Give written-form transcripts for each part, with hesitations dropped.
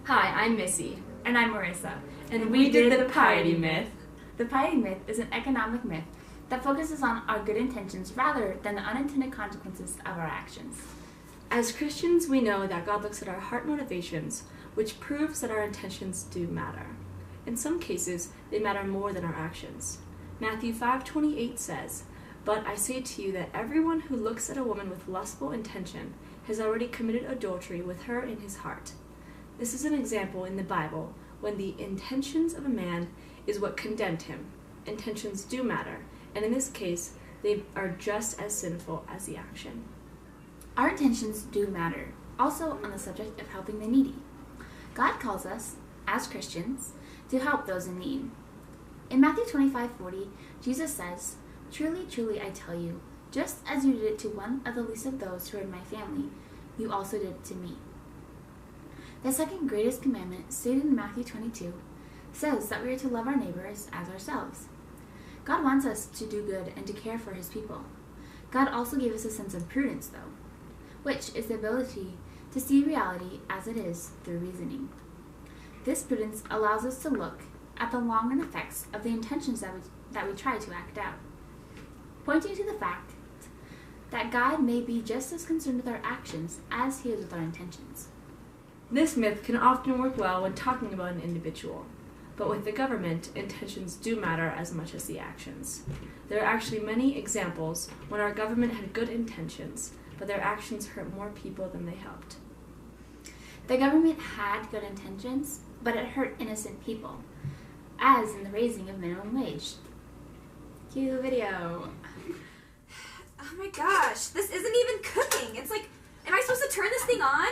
Hi, I'm Missy. And I'm Marissa. And we did the Piety Myth. The Piety Myth is an economic myth that focuses on our good intentions rather than the unintended consequences of our actions. As Christians, we know that God looks at our heart motivations, which proves that our intentions do matter. In some cases, they matter more than our actions. Matthew 5:28 says, "But I say to you that everyone who looks at a woman with lustful intention has already committed adultery with her in his heart." This is an example in the Bible when the intentions of a man is what condemned him. Intentions do matter, and in this case, they are just as sinful as the action. Our intentions do matter, also on the subject of helping the needy. God calls us, as Christians, to help those in need. In Matthew 25:40, Jesus says, "Truly, truly, I tell you, just as you did it to one of the least of those who are in my family, you also did it to me." The second greatest commandment, stated in Matthew 22, says that we are to love our neighbors as ourselves. God wants us to do good and to care for his people. God also gave us a sense of prudence, though, which is the ability to see reality as it is through reasoning. This prudence allows us to look at the long-run effects of the intentions that we try to act out, pointing to the fact that God may be just as concerned with our actions as he is with our intentions. This myth can often work well when talking about an individual, but with the government, intentions do matter as much as the actions. There are actually many examples when our government had good intentions, but their actions hurt more people than they helped. The government had good intentions, but it hurt innocent people, as in the raising of minimum wage. Cue the video. Oh my gosh, this isn't even cooking. It's like, am I supposed to turn this thing on?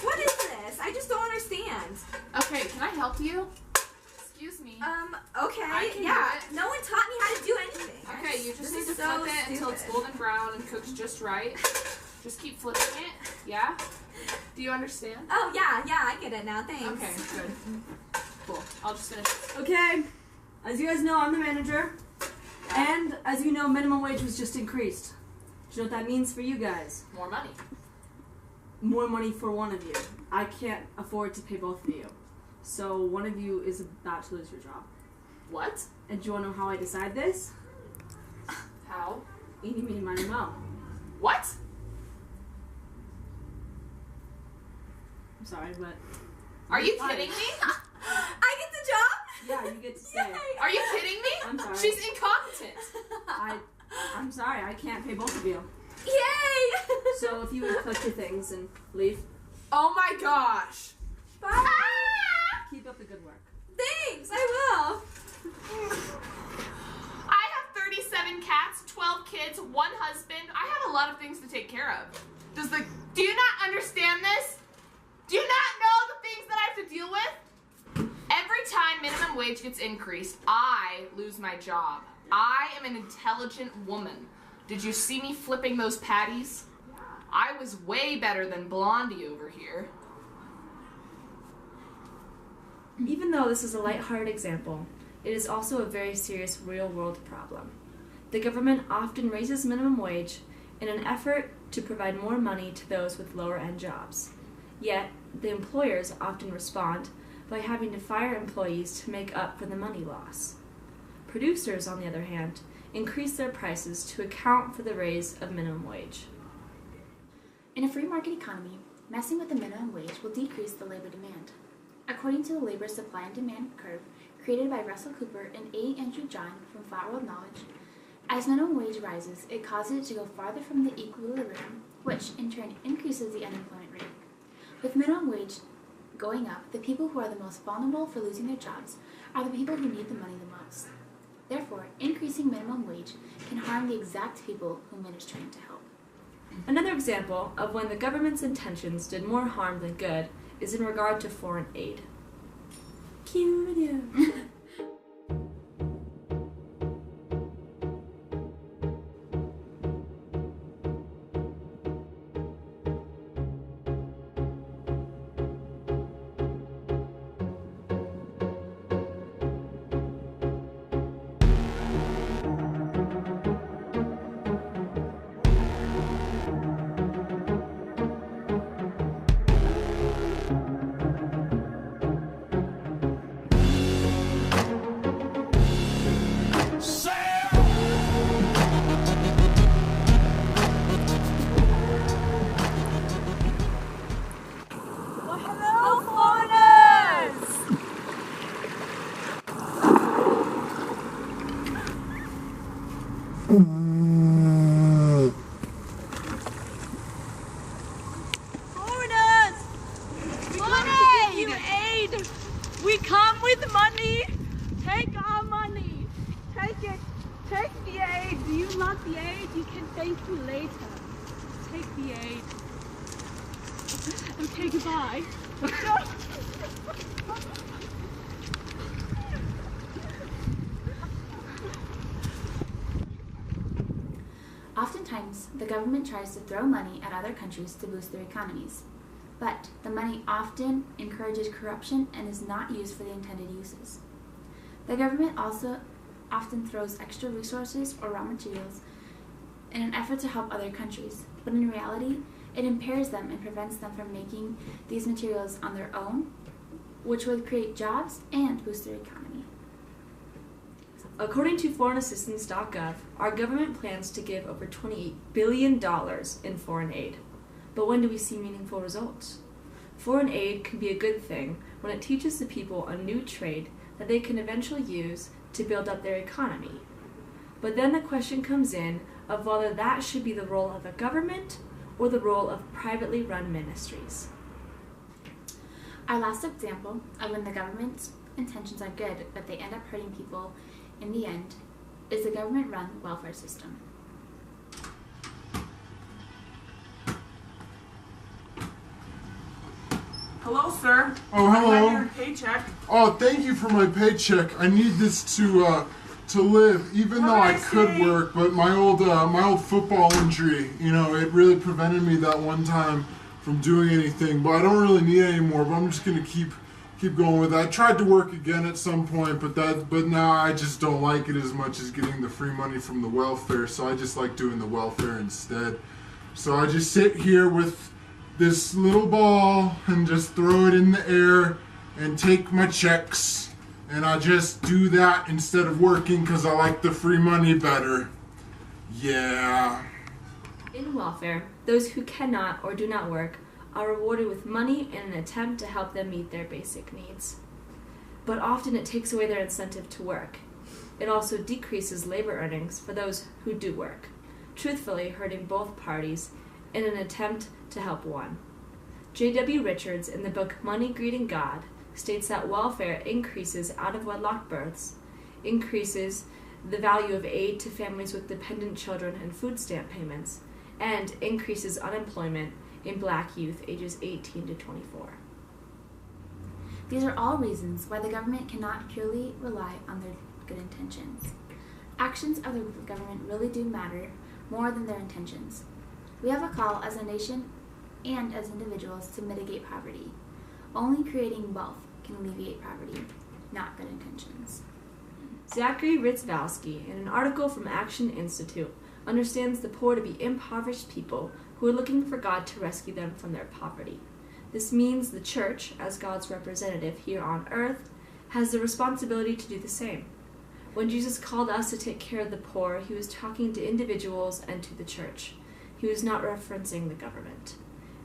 What is this? I just don't understand. Okay, can I help you? Excuse me. Okay, I can yeah. do it. No one taught me how to do anything. Okay, you just This need is to so flip it until it's stupid. golden brown and cooked just right. Just keep flipping it, yeah? Do you understand? Oh, yeah, I get it now, thanks. Okay, good. Cool, I'll just finish. Okay, as you guys know, I'm the manager, and as you know, minimum wage was just increased. Do you know what that means for you guys? More money. More money for one of you. I can't afford to pay both of you. So one of you is about to lose your job. What? And do you want to know how I decide this? How? Eeny, meeny, miny, moe. What? I'm sorry, but... Are you kidding me? I get the job? Yeah, you get to say it. Yay. Are you kidding me? I'm sorry. She's incompetent. I'm sorry, I can't pay both of you. Yay! So if you would collect your things and leave. Oh my gosh. Bye. Keep up the good work. Thanks, I will. I have 37 cats, 12 kids, 1 husband. I have a lot of things to take care of. Do you not understand this? Do you not know the things that I have to deal with? Every time minimum wage gets increased, I lose my job. I am an intelligent woman. Did you see me flipping those patties? I was way better than Blondie over here. Even though this is a lighthearted example, it is also a very serious real-world problem. The government often raises minimum wage in an effort to provide more money to those with lower-end jobs. Yet, the employers often respond by having to fire employees to make up for the money loss. Producers, on the other hand, increase their prices to account for the raise of minimum wage. In a free market economy, messing with the minimum wage will decrease the labor demand. According to the labor supply and demand curve created by Russell Cooper and A. Andrew John from Flat World Knowledge, as minimum wage rises, it causes it to go farther from the equilibrium, which in turn increases the unemployment rate. With minimum wage going up, the people who are the most vulnerable for losing their jobs are the people who need the money the most. Therefore, increasing minimum wage can harm the exact people whom it is trying to help. Another example of when the government's intentions did more harm than good is in regard to foreign aid. Cue video. the aid. Okay, goodbye. No. Oftentimes, the government tries to throw money at other countries to boost their economies. But the money often encourages corruption and is not used for the intended uses. The government also often throws extra resources or raw materials in an effort to help other countries, but in reality, it impairs them and prevents them from making these materials on their own, which would create jobs and boost their economy. According to foreignassistance.gov, our government plans to give over $28 billion in foreign aid. But when do we see meaningful results? Foreign aid can be a good thing when it teaches the people a new trade that they can eventually use to build up their economy. But then the question comes in of whether that should be the role of the government or the role of privately run ministries. Our last example of when the government's intentions are good but they end up hurting people in the end is the government-run welfare system. Hello, sir. Oh, hello. I have your paycheck. Oh, thank you for my paycheck. I need this to live, even though I could work. But my old football injury, it really prevented me that one time from doing anything. But I don't really need it anymore. But I'm just gonna keep going with it. I tried to work again at some point, but now I just don't like it as much as getting the free money from the welfare. So I just like doing the welfare instead. So I just sit here with this little ball and just throw it in the air and take my checks, and I just do that instead of working because I like the free money better. Yeah. In welfare, those who cannot or do not work are rewarded with money in an attempt to help them meet their basic needs. But often it takes away their incentive to work. It also decreases labor earnings for those who do work, truthfully hurting both parties in an attempt to help one. J.W. Richards, in the book Money, Greed, and God, states that welfare increases out-of-wedlock births, increases the value of aid to families with dependent children and food stamp payments, and increases unemployment in black youth ages 18 to 24. These are all reasons why the government cannot purely rely on their good intentions. Actions of the government really do matter more than their intentions. We have a call as a nation and as individuals to mitigate poverty. Only creating wealth can alleviate poverty, not good intentions. Zachary Ritzvalsky, in an article from Action Institute, understands the poor to be impoverished people who are looking for God to rescue them from their poverty. This means the church, as God's representative here on earth, has the responsibility to do the same. When Jesus called us to take care of the poor, he was talking to individuals and to the church. He was not referencing the government.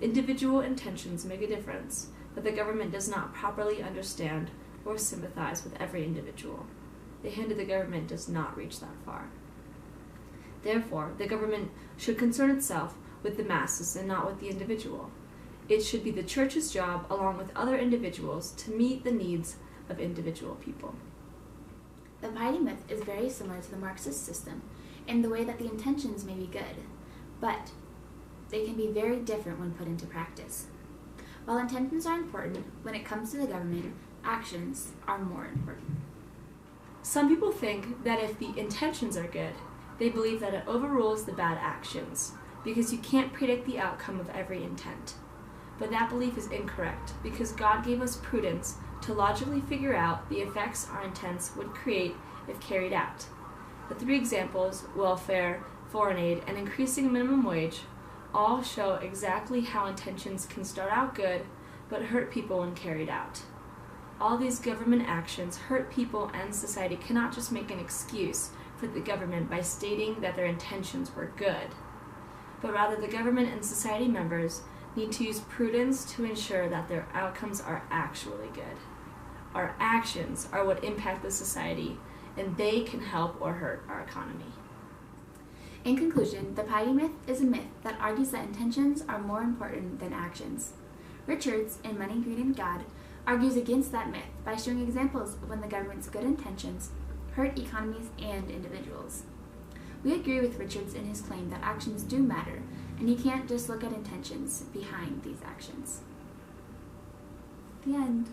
Individual intentions make a difference, but the government does not properly understand or sympathize with every individual. The hand of the government does not reach that far. Therefore, the government should concern itself with the masses and not with the individual. It should be the church's job, along with other individuals, to meet the needs of individual people. The Piety Myth is very similar to the Marxist system in the way that the intentions may be good, but they can be very different when put into practice. While intentions are important, when it comes to the government, actions are more important. Some people think that if the intentions are good, they believe that it overrules the bad actions, because you can't predict the outcome of every intent. But that belief is incorrect, because God gave us prudence to logically figure out the effects our intents would create if carried out. The three examples, welfare, foreign aid, and increasing minimum wage, all show exactly how intentions can start out good, but hurt people when carried out. All these government actions hurt people, and society cannot just make an excuse for the government by stating that their intentions were good. But rather, the government and society members need to use prudence to ensure that their outcomes are actually good. Our actions are what impact the society, and they can help or hurt our economy. In conclusion, the Piety Myth is a myth that argues that intentions are more important than actions. Richards, in Money, Greed, and God, argues against that myth by showing examples of when the government's good intentions hurt economies and individuals. We agree with Richards in his claim that actions do matter, And you can't just look at intentions behind these actions. The end.